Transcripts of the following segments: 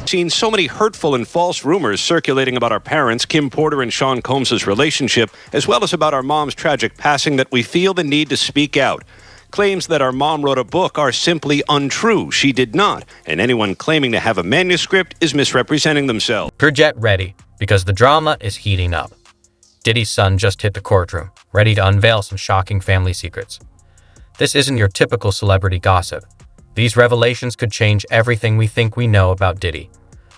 Seen so many hurtful and false rumors circulating about our parents, Kim Porter and Sean Combs' relationship, as well as about our mom's tragic passing, that we feel the need to speak out. Claims that our mom wrote a book are simply untrue. She did not, and anyone claiming to have a manuscript is misrepresenting themselves. Get ready, because the drama is heating up. Diddy's son just hit the courtroom, ready to unveil some shocking family secrets. This isn't your typical celebrity gossip. These revelations could change everything we think we know about Diddy.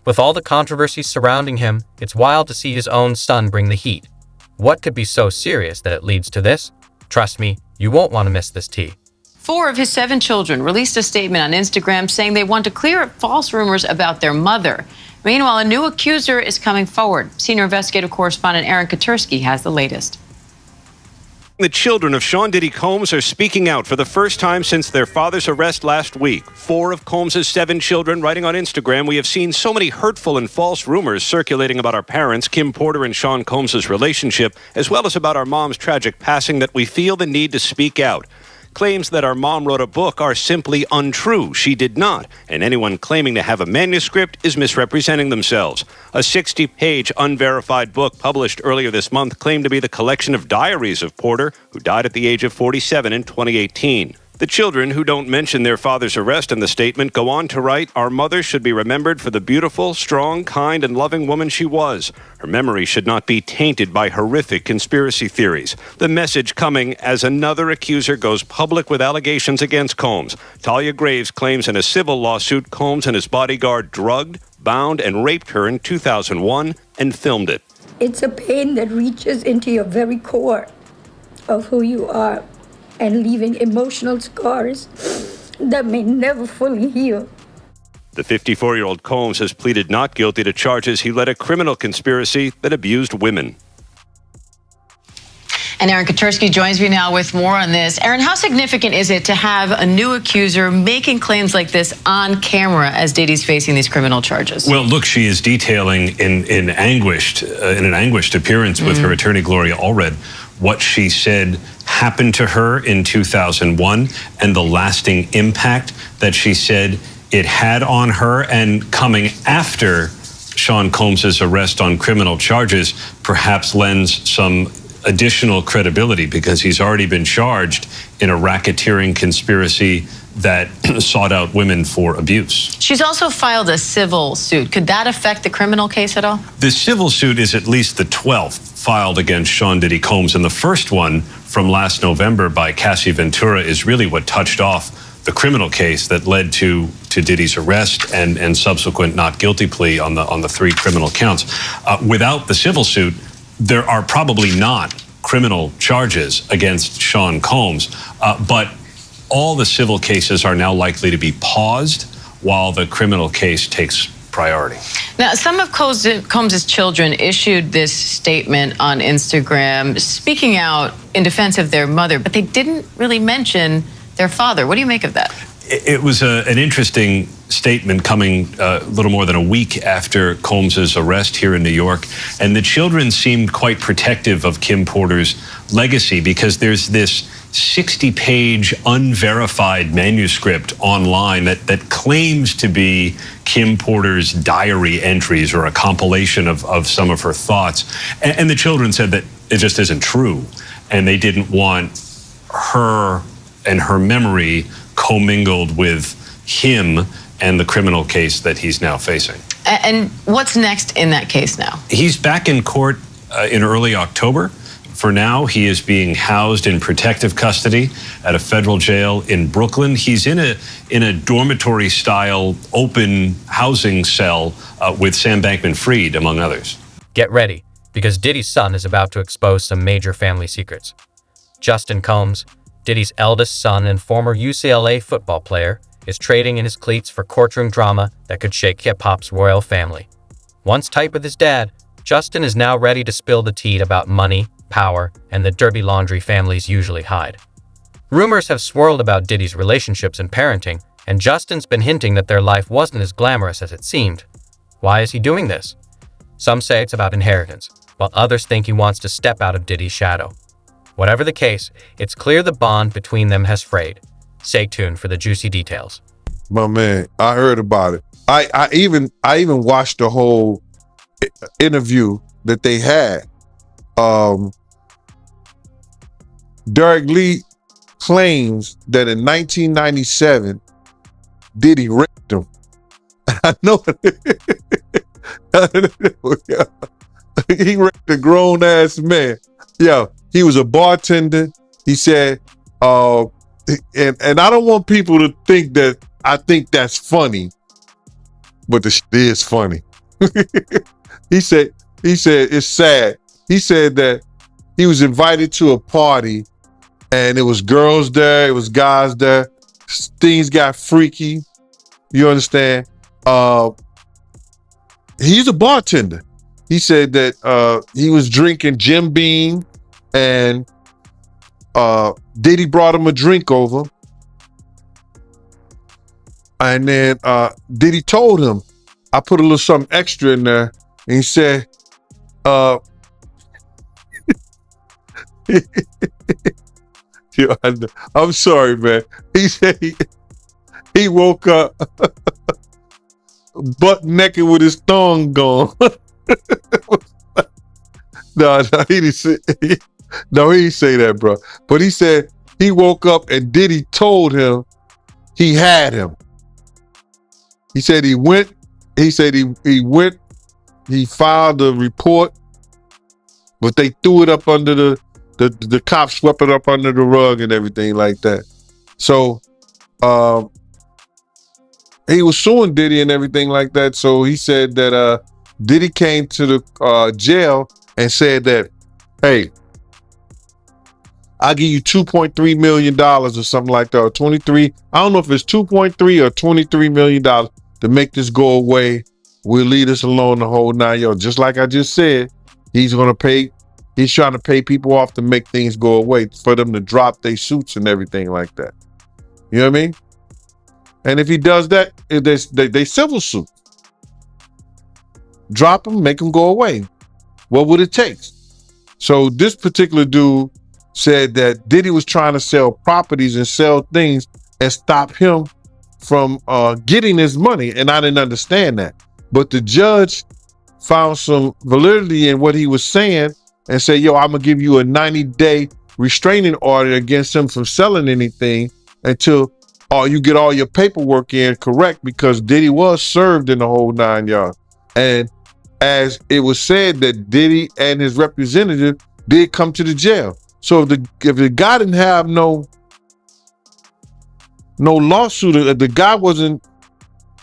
With all the controversies surrounding him, it's wild to see his own son bring the heat. What could be so serious that it leads to this? Trust me, you won't want to miss this tea. 4 of his 7 children released a statement on Instagram saying they want to clear up false rumors about their mother. Meanwhile, a new accuser is coming forward. Senior investigative correspondent Aaron Katursky has the latest. The children of Sean Diddy Combs are speaking out for the first time since their father's arrest last week. 4 of Combs' 7 children writing on Instagram, "We have seen so many hurtful and false rumors circulating about our parents, Kim Porter and Sean Combs' relationship, as well as about our mom's tragic passing, that we feel the need to speak out. Claims that our mom wrote a book are simply untrue. She did not, and anyone claiming to have a manuscript is misrepresenting themselves." A 60-page unverified book published earlier this month claimed to be the collection of diaries of Porter, who died at the age of 47 in 2018. The children, who don't mention their father's arrest in the statement, go on to write, "Our mother should be remembered for the beautiful, strong, kind, and loving woman she was. Her memory should not be tainted by horrific conspiracy theories." The message coming as another accuser goes public with allegations against Combs. Talia Graves claims in a civil lawsuit Combs and his bodyguard drugged, bound, and raped her in 2001 and filmed it. It's a pain that reaches into your very core of who you are, and leaving emotional scars that may never fully heal. The 54-year-old Combs has pleaded not guilty to charges he led a criminal conspiracy that abused women. And Aaron Katursky joins me now with more on this. Aaron, how significant is it to have a new accuser making claims like this on camera as Diddy's facing these criminal charges? Well, look, she is detailing in an anguished appearance with her attorney, Gloria Allred, what she said happened to her in 2001 and the lasting impact that she said it had on her, and coming after Sean Combs' arrest on criminal charges perhaps lends some additional credibility, because he's already been charged in a racketeering conspiracy that sought out women for abuse. She's also filed a civil suit. Could that affect the criminal case at all? The civil suit is at least the 12th filed against Sean Diddy Combs, and the first one from last November by Cassie Ventura is really what touched off the criminal case that led to Diddy's arrest and subsequent not guilty plea on the 3 criminal counts. Without the civil suit, there are probably not criminal charges against Sean Combs, but all the civil cases are now likely to be paused while the criminal case takes priority. Now, some of Combs' children issued this statement on Instagram, speaking out in defense of their mother, but they didn't really mention their father. What do you make of that? It was an interesting statement coming a little more than a week after Combs' arrest here in New York. And the children seemed quite protective of Kim Porter's legacy, because there's this 60-page unverified manuscript online that claims to be Kim Porter's diary entries or a compilation of some of her thoughts. And the children said that it just isn't true. And they didn't want her and her memory commingled with him and the criminal case that he's now facing. And what's next in that case now? He's back in court in early October. For now, he is being housed in protective custody at a federal jail in Brooklyn. He's in a dormitory-style open housing cell with Sam Bankman-Fried, among others. Get ready, because Diddy's son is about to expose some major family secrets. Justin Combs, Diddy's eldest son and former UCLA football player, is trading in his cleats for courtroom drama that could shake hip-hop's royal family. Once tight with his dad, Justin is now ready to spill the tea about money, power, and the dirty laundry families usually hide. Rumors have swirled about Diddy's relationships and parenting, and Justin's been hinting that their life wasn't as glamorous as it seemed. Why is he doing this? Some say it's about inheritance, while others think he wants to step out of Diddy's shadow. Whatever the case, it's clear the bond between them has frayed. Stay tuned for the juicy details. My man, I heard about it. I even watched the whole interview that they had. Derek Lee claims that in 1997, Diddy raped him. I know he raped a grown ass man. Yeah, he was a bartender. He said, and I don't want people to think that I think that's funny, but the shit is funny. He said it's sad. He said that he was invited to a party and it was girls there, it was guys there. Things got freaky. You understand? He's a bartender. He said that he was drinking Jim Beam and Diddy brought him a drink over. And then Diddy told him, I put a little something extra in there. And he said, I'm sorry, man. He said he woke up butt naked with his thong gone. No, he didn't say that, bro. But he said he woke up and Diddy told him he had him. He said he went, he filed a report, but they threw it up under the cops swept it up under the rug and everything like that. So he was suing Diddy and everything like that. So he said that Diddy came to the jail and said that, hey, I'll give you $2.3 million or something like that, or 23. I don't know if it's 2.3 or $23 million to make this go away. We'll leave this alone the whole 9 yards. Just like I just said, he's trying to pay people off to make things go away, for them to drop their suits and everything like that. You know what I mean? And if he does that, they civil suit. Drop them, make them go away. What would it take? So this particular dude said that Diddy was trying to sell properties and sell things and stop him from getting his money. And I didn't understand that. But the judge found some validity in what he was saying and said, yo, I'm going to give you a 90-day restraining order against him from selling anything until you get all your paperwork in correct, because Diddy was served in the whole 9 yards. And as it was said that Diddy and his representative did come to the jail. So if the guy didn't have no lawsuit, if the guy wasn't,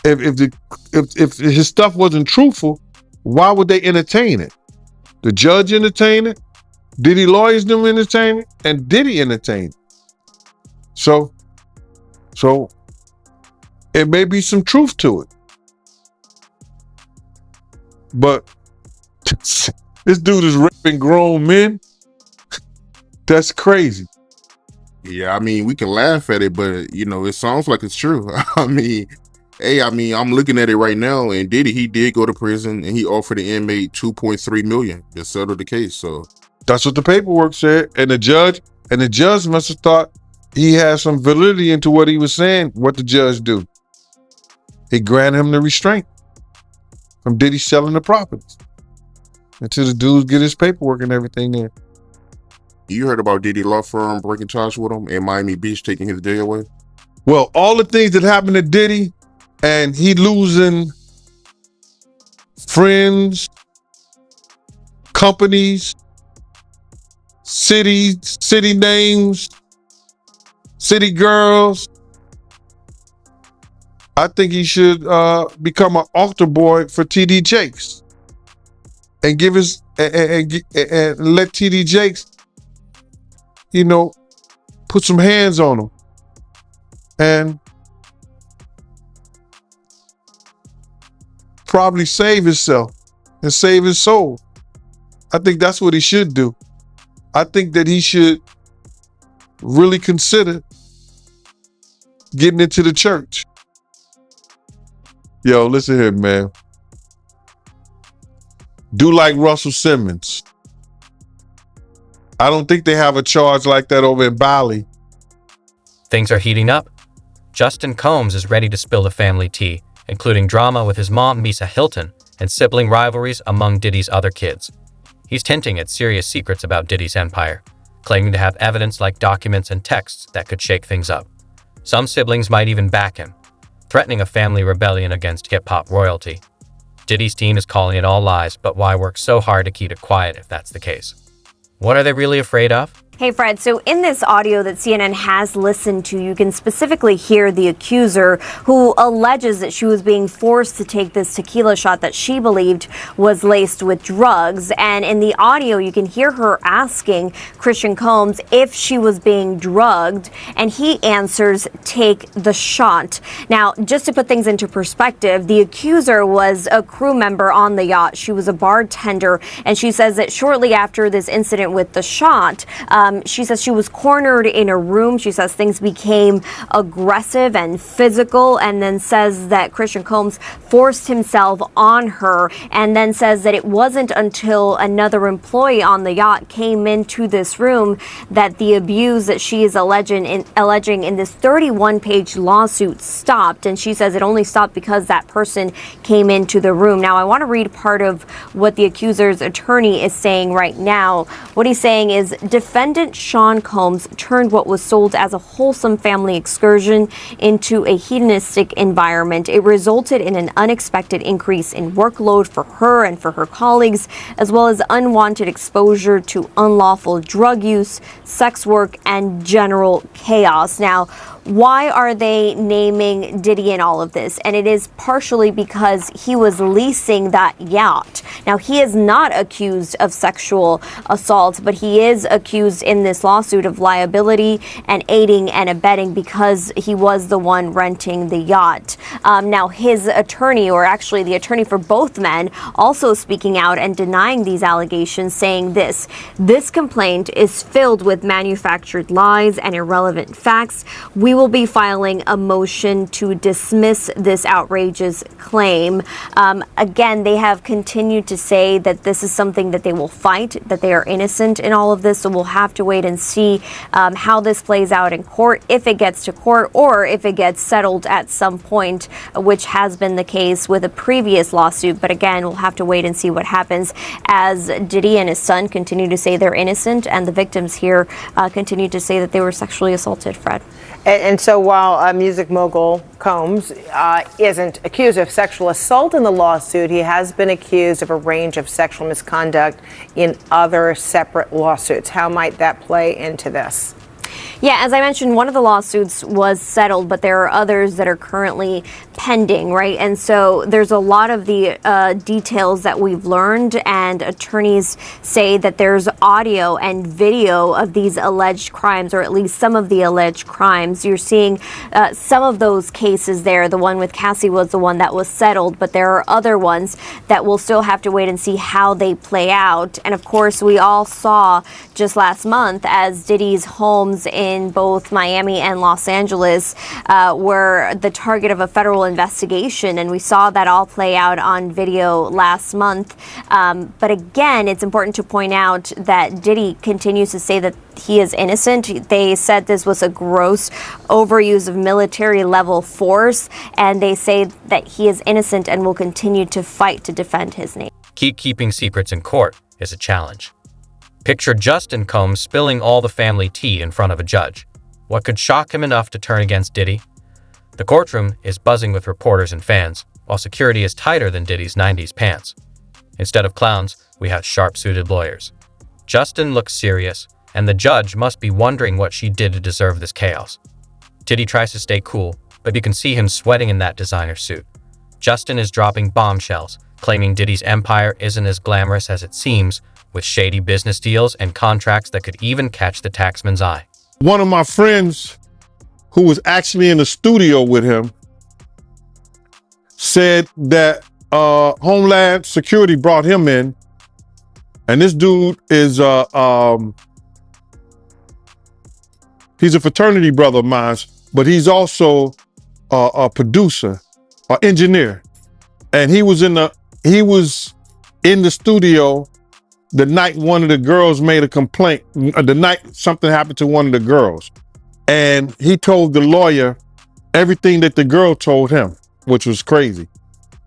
if his stuff wasn't truthful, why would they entertain it? The judge entertained it, Diddy lawyers them entertain it, and Diddy entertained it. So it may be some truth to it. But this dude is raping grown men. That's crazy. Yeah, I mean, we can laugh at it, but you know, it sounds like it's true. I'm looking at it right now, and he did go to prison, and he offered the inmate $2.3 million to settle the case. So that's what the paperwork said, and the judge must have thought he had some validity into what he was saying. What the judge do? He granted him the restraint from Diddy selling the properties until the dudes get his paperwork and everything there. You heard about Diddy law firm breaking ties with him and Miami Beach taking his day away? Well, all the things that happened to Diddy and he losing friends, companies, cities, city names, city girls. I think he should become an altar boy for TD Jakes and give his and let TD Jakes, you know, put some hands on him and probably save himself and save his soul. I think that's what he should do. I think that he should really consider getting into the church. Yo, listen here, man. Do like Russell Simmons. I don't think they have a charge like that over in Bali. Things are heating up. Justin Combs is ready to spill the family tea, including drama with his mom, Misa Hilton, and sibling rivalries among Diddy's other kids. He's hinting at serious secrets about Diddy's empire, claiming to have evidence like documents and texts that could shake things up. Some siblings might even back him, threatening a family rebellion against hip-hop royalty. Diddy's team is calling it all lies, but why work so hard to keep it quiet if that's the case? What are they really afraid of? Hey, Fred, so in this audio that CNN has listened to, you can specifically hear the accuser who alleges that she was being forced to take this tequila shot that she believed was laced with drugs. And in the audio, you can hear her asking Christian Combs if she was being drugged, and he answers, "Take the shot." Now, just to put things into perspective, the accuser was a crew member on the yacht. She was a bartender, and she says that shortly after this incident with the shot, she says she was cornered in a room. She says things became aggressive and physical, and then says that Christian Combs forced himself on her, and then says that it wasn't until another employee on the yacht came into this room that the abuse that she is alleging in this 31-page lawsuit stopped. And she says it only stopped because that person came into the room. Now, I want to read part of what the accuser's attorney is saying right now. What he's saying is, defendant Sean Combs turned what was sold as a wholesome family excursion into a hedonistic environment. It resulted in an unexpected increase in workload for her and for her colleagues, as well as unwanted exposure to unlawful drug use, sex work, and general chaos. Now, why are they naming Diddy in all of this? And it is partially because he was leasing that yacht. Now, he is not accused of sexual assault, but he is accused in this lawsuit of liability and aiding and abetting because he was the one renting the yacht. Now, his attorney, or actually the attorney for both men, also speaking out and denying these allegations, saying this complaint is filled with manufactured lies and irrelevant facts. We will be filing a motion to dismiss this outrageous claim. Again, they have continued to say that this is something that they will fight, that they are innocent in all of this. So we'll have to wait and see how this plays out in court, if it gets to court, or if it gets settled at some point, which has been the case with a previous lawsuit. But again, we'll have to wait and see what happens as Diddy and his son continue to say they're innocent, and the victims here continue to say that they were sexually assaulted, Fred. And so while music mogul Combs isn't accused of sexual assault in the lawsuit, he has been accused of a range of sexual misconduct in other separate lawsuits. How might that play into this? Yeah, as I mentioned, one of the lawsuits was settled, but there are others that are currently pending, right? And so there's a lot of the details that we've learned, and attorneys say that there's audio and video of these alleged crimes, or at least some of the alleged crimes. You're seeing some of those cases there. The one with Cassie was the one that was settled, but there are other ones that we'll still have to wait and see how they play out. And of course, we all saw just last month as Diddy's homes in both Miami and Los Angeles were the target of a federal investigation, and we saw that all play out on video last month. But again, it's important to point out that Diddy continues to say that he is innocent. They said this was a gross overuse of military level force, and they say that he is innocent and will continue to fight to defend his name. Keeping secrets in court is a challenge. Picture Justin Combs spilling all the family tea in front of a judge. What could shock him enough to turn against Diddy? The courtroom is buzzing with reporters and fans, while security is tighter than Diddy's 90s pants. Instead of clowns, we have sharp-suited lawyers. Justin looks serious, and the judge must be wondering what she did to deserve this chaos. Diddy tries to stay cool, but you can see him sweating in that designer suit. Justin is dropping bombshells, claiming Diddy's empire isn't as glamorous as it seems, with shady business deals and contracts that could even catch the taxman's eye. One of my friends who was actually in the studio with him said that Homeland Security brought him in, and this dude is he's a fraternity brother of mine, but he's also a producer, an engineer, and he was in the studio the night one of the girls made a complaint, the night something happened to one of the girls. And he told the lawyer, everything that the girl told him, which was crazy.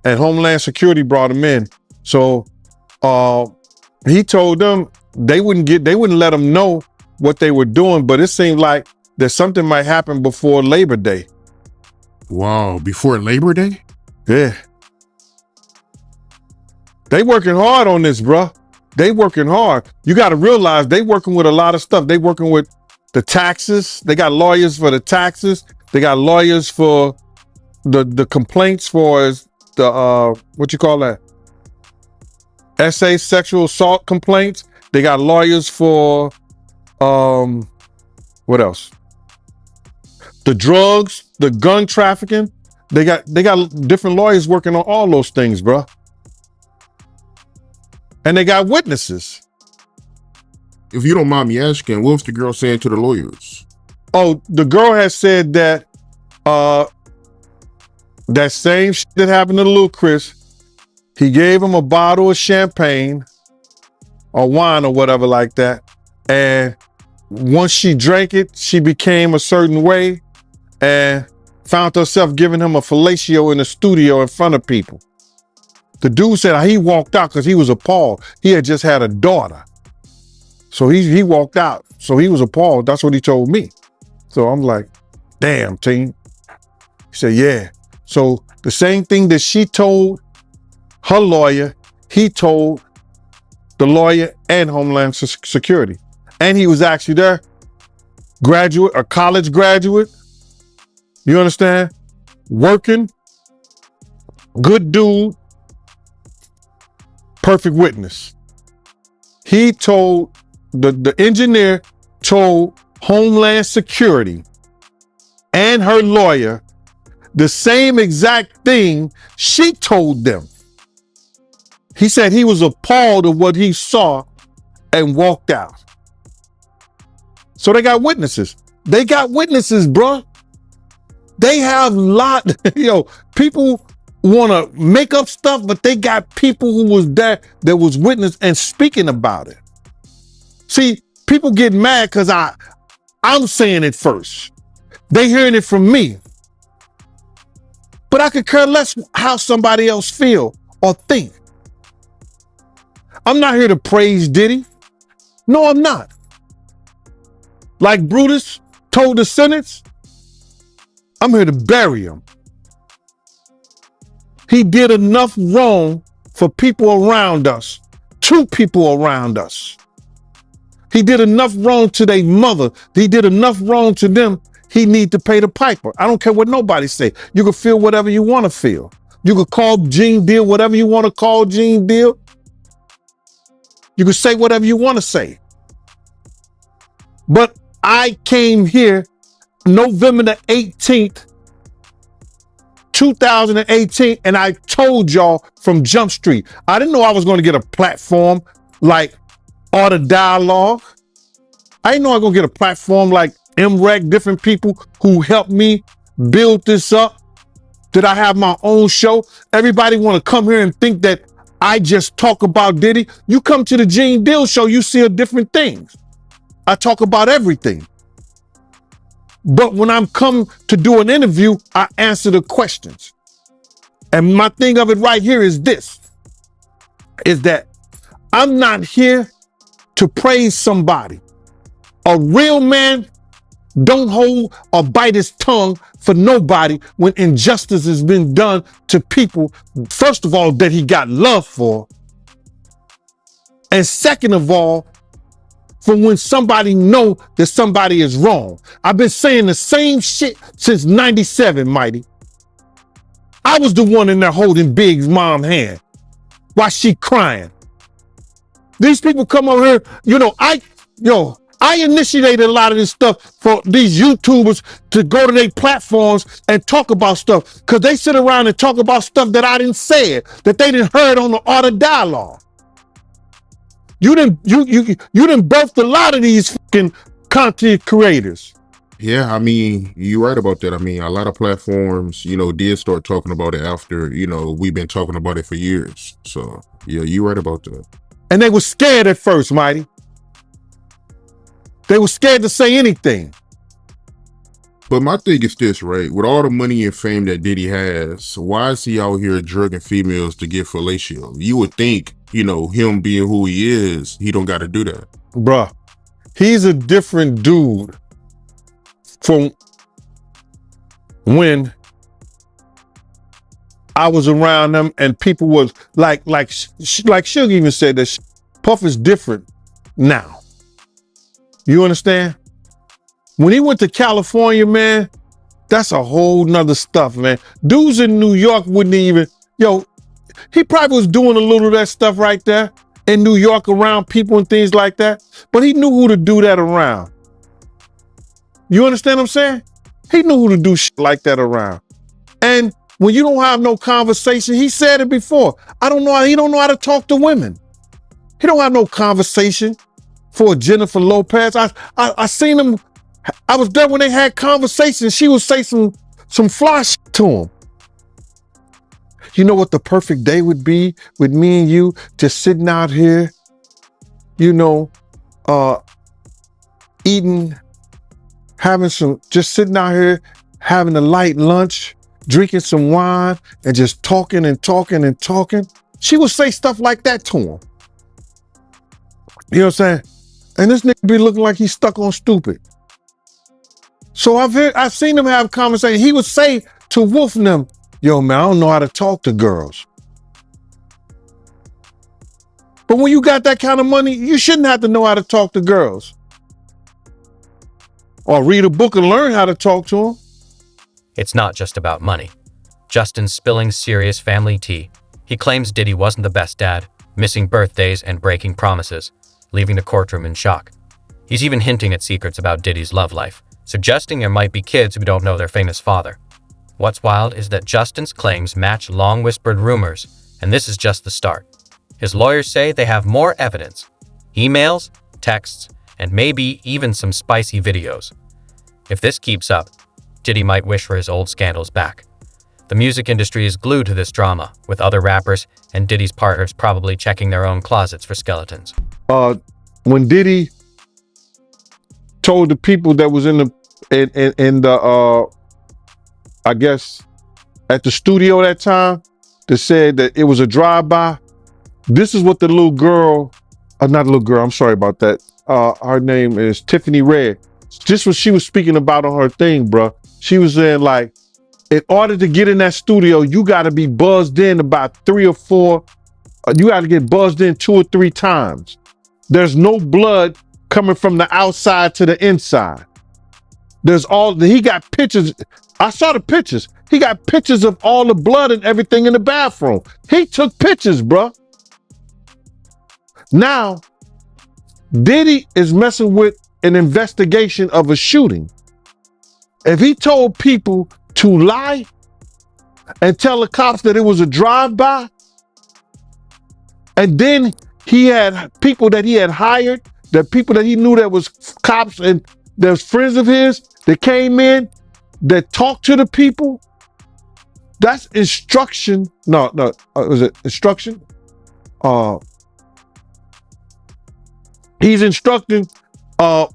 And Homeland Security brought him in. So he told them they wouldn't let him know what they were doing, but it seemed like that something might happen before Labor Day. Wow, before Labor Day? Yeah. They working hard on this, bruh. They working hard. You got to realize they working with a lot of stuff. They working with the taxes. They got lawyers for the taxes. They got lawyers for the complaints for the what you call that? SA sexual assault complaints. They got lawyers for what else? The drugs, the gun trafficking. They got different lawyers working on all those things, bruh. And they got witnesses. If you don't mind me asking, what was the girl saying to the lawyers? Oh, the girl has said that that same shit that happened to little Chris, he gave him a bottle of champagne or wine or whatever like that. And once she drank it, she became a certain way and found herself giving him a fellatio in the studio in front of people. The dude said he walked out because he was appalled. He had just had a daughter. So he walked out. So he was appalled. That's what he told me. So I'm like, damn, team. He said, yeah. So the same thing that she told her lawyer, he told the lawyer and Homeland Security. And he was actually there, graduate, a college graduate. You understand? Working, good dude, perfect witness. He told, the engineer told Homeland Security and her lawyer the same exact thing she told them. He said he was appalled at what he saw and walked out. So they got witnesses. They got witnesses, bruh. They have people want to make up stuff, but they got people who was there that was witness and speaking about it. See, people get mad because I'm saying it first. They hearing it from me. But I could care less how somebody else feel or think. I'm not here to praise Diddy. No, I'm not. Like Brutus told the sentence, I'm here to bury him. He did enough wrong for people around us, to people around us. He did enough wrong to their mother. He did enough wrong to them. He need to pay the piper. I don't care what nobody say. You can feel whatever you want to feel. You can call Gene Deal whatever you want to call Gene Deal. You can say whatever you want to say. But I came here November the 18th, 2018, and I told y'all from Jump Street, I didn't know I was going to get a platform like Art of Dialogue. I didn't know I was going to get a platform like MREC, different people who helped me build this up. Did I have my own show? Everybody want to come here and think that I just talk about Diddy. You come to the Gene Deal show, you see different things. I talk about everything. But when I'm come to do an interview, I answer the questions. And my thing of it right here is this, is that I'm not here to praise somebody. A real man don't hold or bite his tongue for nobody when injustice has been done to people, first of all, that he got love for. And second of all, for when somebody know that somebody is wrong. I've been saying the same shit since 97, Mighty. I was the one in there holding Big's mom's hand while she crying. These people come over here, I initiated a lot of this stuff for these YouTubers to go to their platforms and talk about stuff because they sit around and talk about stuff that I didn't say, that they didn't heard on the Art of Dialogue. You didn't birthed a lot of these fucking content creators. Yeah, I mean, you're right about that. I mean, a lot of platforms, did start talking about it after, we've been talking about it for years. So, yeah, you're right about that. And they were scared at first, Mighty. They were scared to say anything. But my thing is this, right? With all the money and fame that Diddy has, why is he out here drugging females to get fellatio? You would think, you know, him being who he is, he don't got to do that. Bruh, he's a different dude from when I was around him and people was like Suge even said that Puff is different now. You understand? When he went to California, man, that's a whole nother stuff, man. Dudes in New York wouldn't even, he probably was doing a little of that stuff right there in New York around people and things like that, but he knew who to do that around. You understand what I'm saying? He knew who to do shit like that around. And when you don't have no conversation, he said it before, he don't know how to talk to women. He don't have no conversation for Jennifer Lopez. I seen him, I was there when they had conversations. She would say some fly shit to him. You know what the perfect day would be with me and you just sitting out here, eating, just sitting out here, having a light lunch, drinking some wine, and just talking and talking and talking. She would say stuff like that to him. You know what I'm saying? And this nigga be looking like he's stuck on stupid. So I've seen him have conversations. He would say to Wolf and them, yo, man, I don't know how to talk to girls. But when you got that kind of money, you shouldn't have to know how to talk to girls. Or read a book and learn how to talk to them. It's not just about money. Justin's spilling serious family tea. He claims Diddy wasn't the best dad, missing birthdays and breaking promises, leaving the courtroom in shock. He's even hinting at secrets about Diddy's love life, suggesting there might be kids who don't know their famous father. What's wild is that Justin's claims match long-whispered rumors, and this is just the start. His lawyers say they have more evidence: emails, texts, and maybe even some spicy videos. If this keeps up, Diddy might wish for his old scandals back. The music industry is glued to this drama, with other rappers and Diddy's partners probably checking their own closets for skeletons. When Diddy told the people that was in the I guess at the studio that time, that said that it was a drive-by, this is what the little girl, not a little girl, I'm sorry about that. Her name is Tiffany Red. Just what she was speaking about on her thing, bruh. She was saying, like, in order to get in that studio, you got to be buzzed in about 3 or 4. You got to get buzzed in 2 or 3 times. There's no blood coming from the outside to the inside. He got pictures. I saw the pictures. He got pictures of all the blood and everything in the bathroom. He took pictures, bruh. Now, Diddy is messing with an investigation of a shooting. If he told people to lie and tell the cops that it was a drive-by, and then he had people that he had hired, the people that he knew that was cops and there's friends of his that came in, that talked to the people, that's instruction. Was it instruction? He's instructing of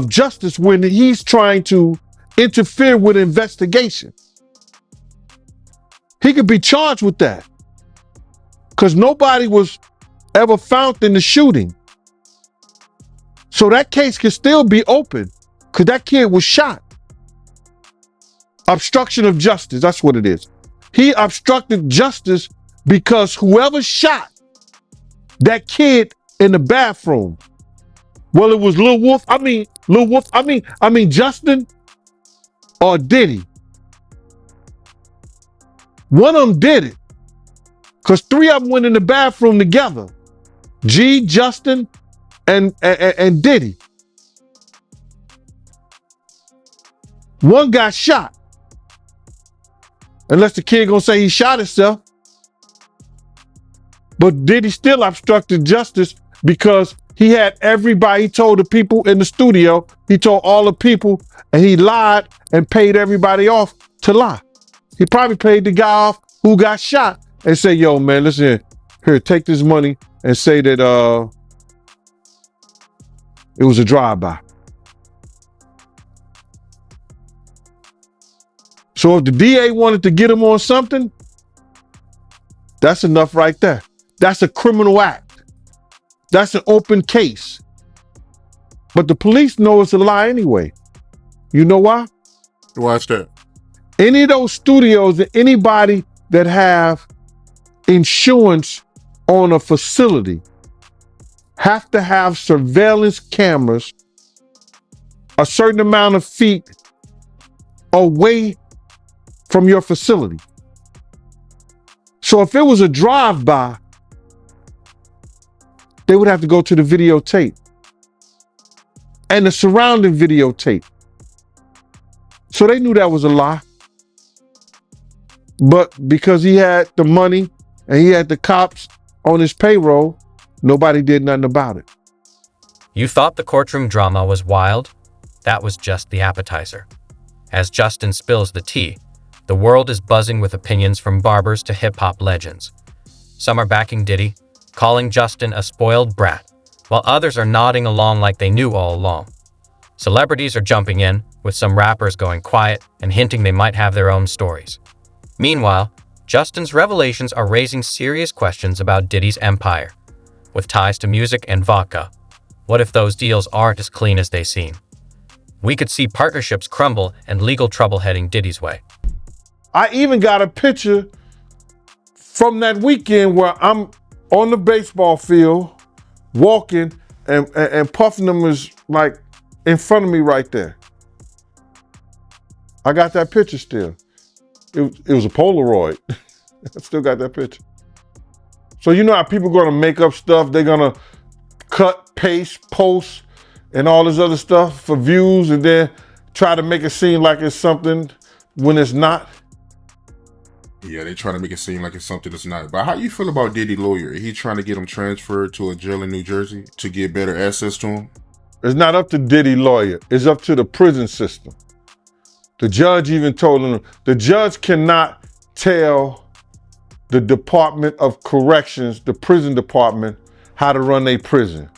justice when he's trying to interfere with an investigation. He could be charged with that because nobody was ever found in the shooting. So that case could still be open because that kid was shot. Obstruction of justice, that's what it is. He obstructed justice because whoever shot that kid in the bathroom, well, it was Justin or Diddy. One of them did it because 3 of them went in the bathroom together. G, Justin, and Diddy. One got shot. Unless the kid gonna say he shot himself. But Diddy still obstructed justice because he had everybody, he told the people in the studio, he told all the people, and he lied and paid everybody off to lie. He probably paid the guy off who got shot and say, yo, man, listen here, take this money and say that it was a drive-by. So if the DA wanted to get him on something, that's enough right there. That's a criminal act. That's an open case. But the police know it's a lie anyway. You know why? Watch that. Any of those studios and anybody that have insurance on a facility have to have surveillance cameras a certain amount of feet away from your facility. So if it was a drive-by, they would have to go to the videotape and the surrounding videotape. So they knew that was a lie. But because he had the money and he had the cops on his payroll, nobody did nothing about it. You thought the courtroom drama was wild? That was just the appetizer. As Justin spills the tea, the world is buzzing with opinions from barbers to hip-hop legends. Some are backing Diddy, calling Justin a spoiled brat, while others are nodding along like they knew all along. Celebrities are jumping in, with some rappers going quiet and hinting they might have their own stories. Meanwhile, Justin's revelations are raising serious questions about Diddy's empire. With ties to music and vodka, what if those deals aren't as clean as they seem? We could see partnerships crumble and legal trouble heading Diddy's way. I even got a picture from that weekend where I'm on the baseball field walking and Puffin them is like in front of me right there. I got that picture still. It was a Polaroid. I still got that picture. So you know how people are gonna make up stuff, they're gonna cut, paste, post, and all this other stuff for views and then try to make it seem like it's something when it's not? Yeah, they trying to make it seem like it's something that's not. But how you feel about Diddy lawyer? He trying to get him transferred to a jail in New Jersey to get better access to him? It's not up to Diddy lawyer, it's up to the prison system. The judge even told him, the judge cannot tell the Department of Corrections, the prison department, how to run their prison.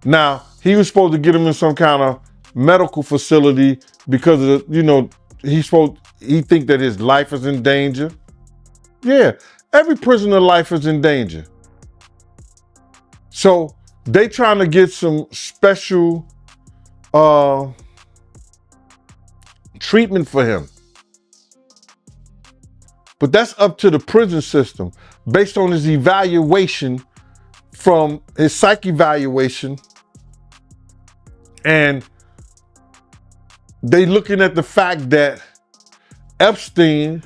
Now, he was supposed to get him in some kind of medical facility because of, he think that his life is in danger. Yeah, every prisoner life is in danger. So they trying to get some special treatment for him. But that's up to the prison system based on his evaluation from his psych evaluation. And they looking at the fact that Epstein,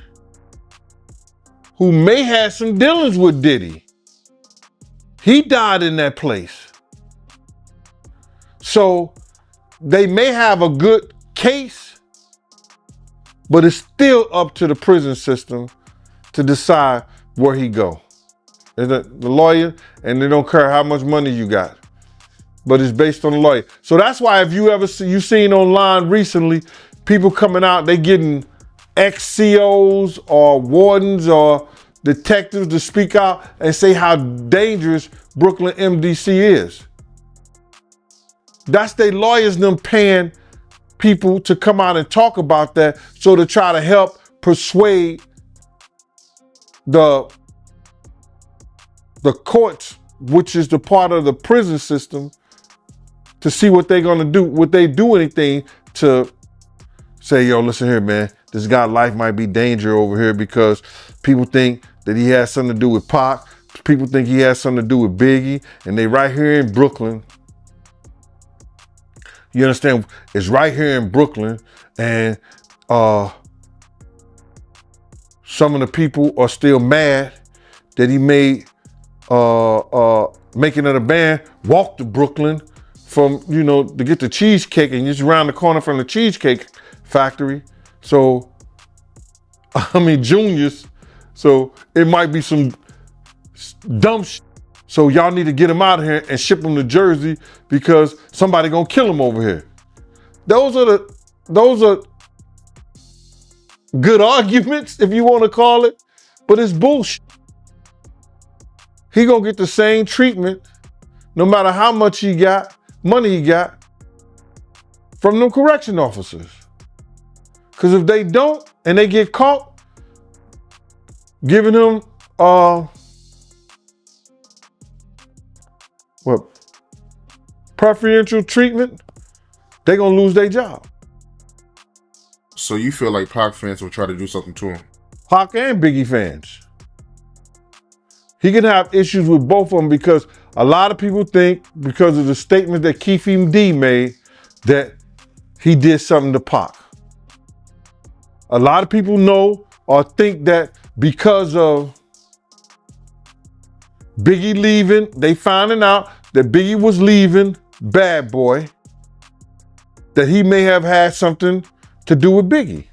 who may have some dealings with Diddy, he died in that place. So they may have a good case, but it's still up to the prison system to decide where he go. The lawyer, and they don't care how much money you got, but it's based on the lawyer. So that's why if you seen online recently, people coming out, they getting ex-COs or wardens or detectives to speak out and say how dangerous Brooklyn MDC is. That's their lawyers them paying people to come out and talk about that, so to try to help persuade the courts, which is the part of the prison system, to see what they're gonna do. Would they do anything to say, yo, listen here, man, this guy's life might be danger over here because people think that he has something to do with Pac. People think he has something to do with Biggie, and they right here in Brooklyn. You understand? It's right here in Brooklyn, and some of the people are still mad that he made making it a band walk to Brooklyn from, to get the cheesecake, and just around the corner from the Cheesecake Factory. So, Junior's. So it might be some dumb shit. So y'all need to get him out of here and ship him to Jersey because somebody gonna kill him over here. Those are good arguments, if you want to call it, but it's bullshit. He gonna get the same treatment no matter how much money he got from them correction officers. Because if they don't, and they get caught giving him preferential treatment, they're gonna lose their job. So you feel like Pac fans will try to do something to him? Pac and Biggie fans. He can have issues with both of them because a lot of people think, because of the statement that Keith D made, that he did something to Pac. A lot of people know or think that because of Biggie leaving, they finding out that Biggie was leaving Bad Boy, that he may have had something to do with Biggie.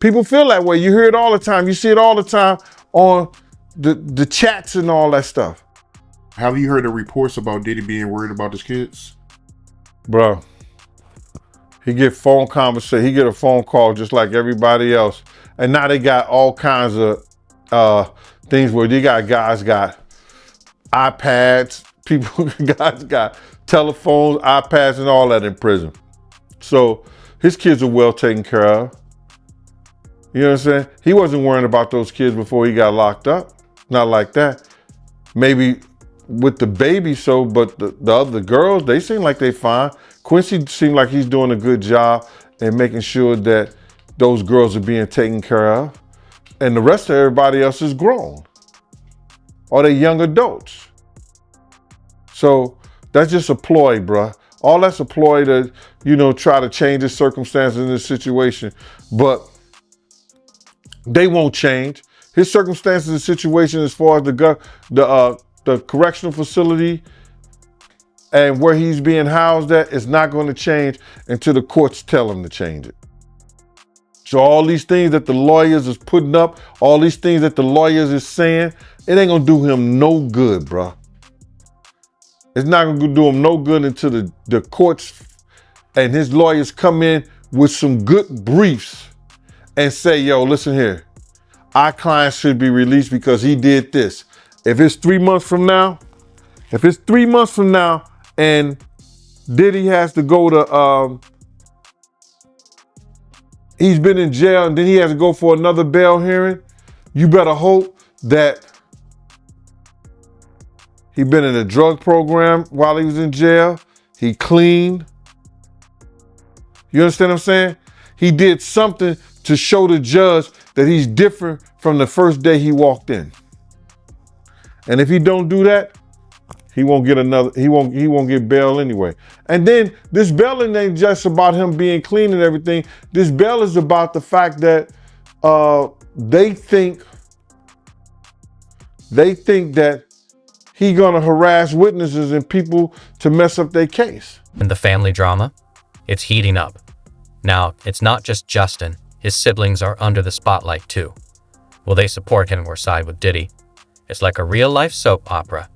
People feel that way. You hear it all the time. You see it all the time on the chats and all that stuff. Have you heard the reports about Diddy being worried about his kids? Bro, he get phone conversation. He get a phone call just like everybody else. And now they got all kinds of things where they got guys got iPads, guys got telephones, iPads, and all that in prison. So his kids are well taken care of. You know what I'm saying? He wasn't worrying about those kids before he got locked up. Not like that. Maybe with the baby but the other girls, they seem like they fine. Quincy seemed like he's doing a good job in making sure that those girls are being taken care of. And the rest of everybody else is grown. Or they young adults. So that's just a ploy, bruh. All that's a ploy to, try to change the circumstances in this situation. But they won't change. His circumstances and situation as far as the correctional facility and where he's being housed at is not going to change until the courts tell him to change it. So all these things that the lawyers is putting up, all these things that the lawyers is saying, it ain't gonna do him no good, bruh. It's not gonna do him no good until the courts and his lawyers come in with some good briefs and say, yo, listen here, our client should be released because he did this. If it's 3 months from now and Diddy has to go to, he's been in jail and then he has to go for another bail hearing, you better hope that he been in a drug program while he was in jail. He clean. You understand what I'm saying? He did something to show the judge that he's different from the first day he walked in. And if he don't do that, he won't get bail anyway. And then this bail ain't just about him being clean and everything. This bail is about the fact that they think that he gonna harass witnesses and people to mess up their case. And the family drama? It's heating up. Now, it's not just Justin. His siblings are under the spotlight too. Will they support him or side with Diddy? It's like a real-life soap opera.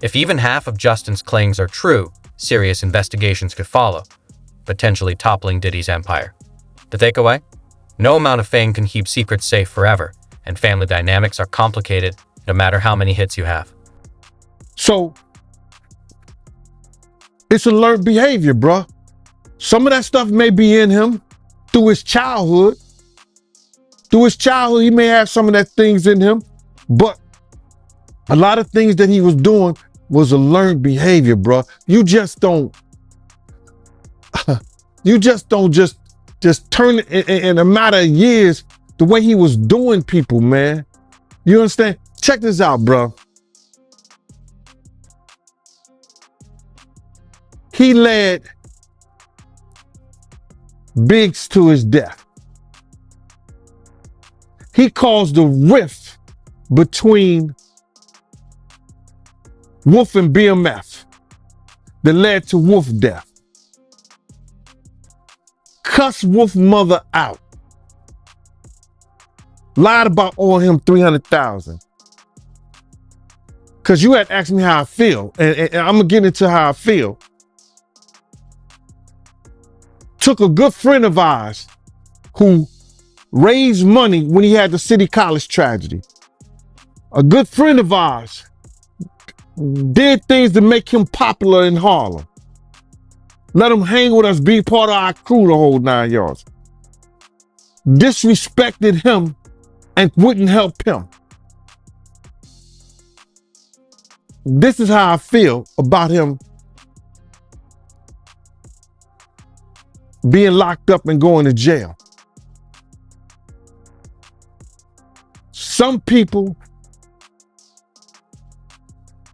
If even half of Justin's claims are true, serious investigations could follow, potentially toppling Diddy's empire. The takeaway? No amount of fame can keep secrets safe forever, and family dynamics are complicated no matter how many hits you have. So, it's a learned behavior, bruh. Some of that stuff may be in him through his childhood. Through his childhood, he may have some of that things in him, but a lot of things that he was doing was a learned behavior, bruh. You just don't just turn it in a matter of years the way he was doing people, man. You understand? Check this out, bruh. He led Biggs to his death. He caused a rift between Wolf and BMF that led to Wolf death. Cussed Wolf mother out. Lied about owing him $300,000. Cause you had asked me how I feel, and I'm gonna get into how I feel. Took a good friend of ours who raised money when he had the City College tragedy. A good friend of ours did things to make him popular in Harlem. Let him hang with us, be part of our crew the whole 9 yards. disrespected him and wouldn't help him. This is how I feel about him being locked up and going to jail. Some people,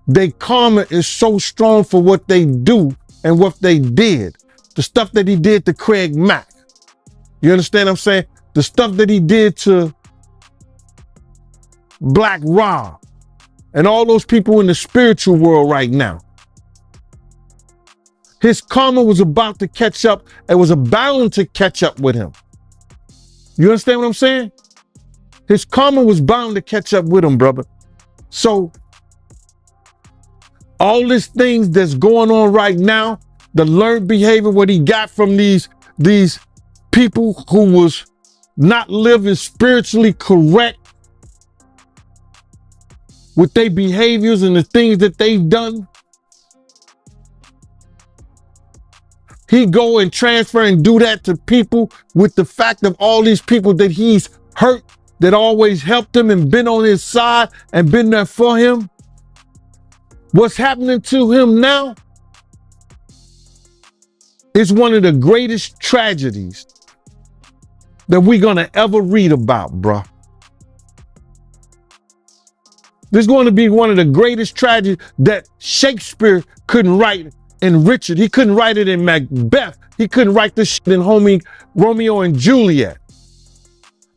their karma is so strong for what they do and what they did. The stuff that he did to Craig Mack. You understand what I'm saying? The stuff that he did to Black Rob and all those people in the spiritual world right now. His karma was about to catch up and was bound to catch up with him. You understand what I'm saying? His karma was bound to catch up with him, brother. So all these things that's going on right now, the learned behavior, what he got from these people who was not living spiritually correct with their behaviors and the things that they've done. He go and transfer and do that to people with the fact of all these people that he's hurt, that always helped him and been on his side and been there for him. What's happening to him now is one of the greatest tragedies that we're gonna ever read about, bruh. This is going to be one of the greatest tragedies that Shakespeare couldn't write in Richard. He couldn't write it in Macbeth. He couldn't write this shit in Romeo and Juliet.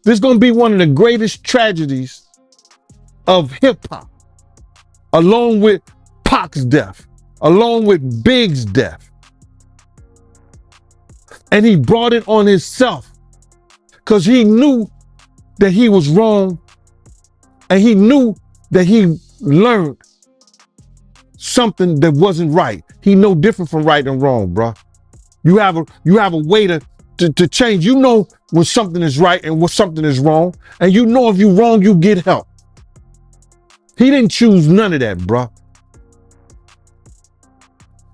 This is going to be one of the greatest tragedies of hip hop, along with Pac's death, along with Big's death. And he brought it on himself because he knew that he was wrong, and he knew that he learned something that wasn't right. He no different from right and wrong, bruh. You have a way to change. You know when something is right and when something is wrong, and you know if you're wrong, you get help. He didn't choose none of that, bruh.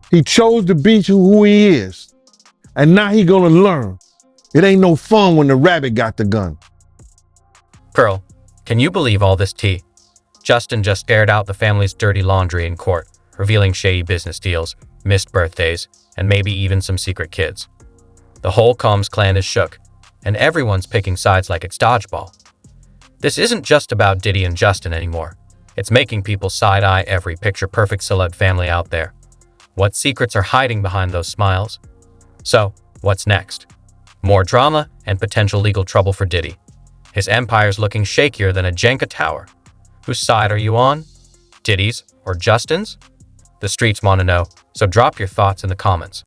He chose to be who he is, and now he gonna learn. It ain't no fun when the rabbit got the gun. Pearl, can you believe all this tea? Justin just aired out the family's dirty laundry in court, revealing shady business deals, missed birthdays, and maybe even some secret kids. The whole Combs clan is shook, and everyone's picking sides like it's dodgeball. This isn't just about Diddy and Justin anymore. It's making people side-eye every picture-perfect celeb family out there. What secrets are hiding behind those smiles? So, what's next? More drama and potential legal trouble for Diddy. His empire's looking shakier than a Jenga tower. Whose side are you on? Diddy's or Justin's? The streets want to know, so drop your thoughts in the comments.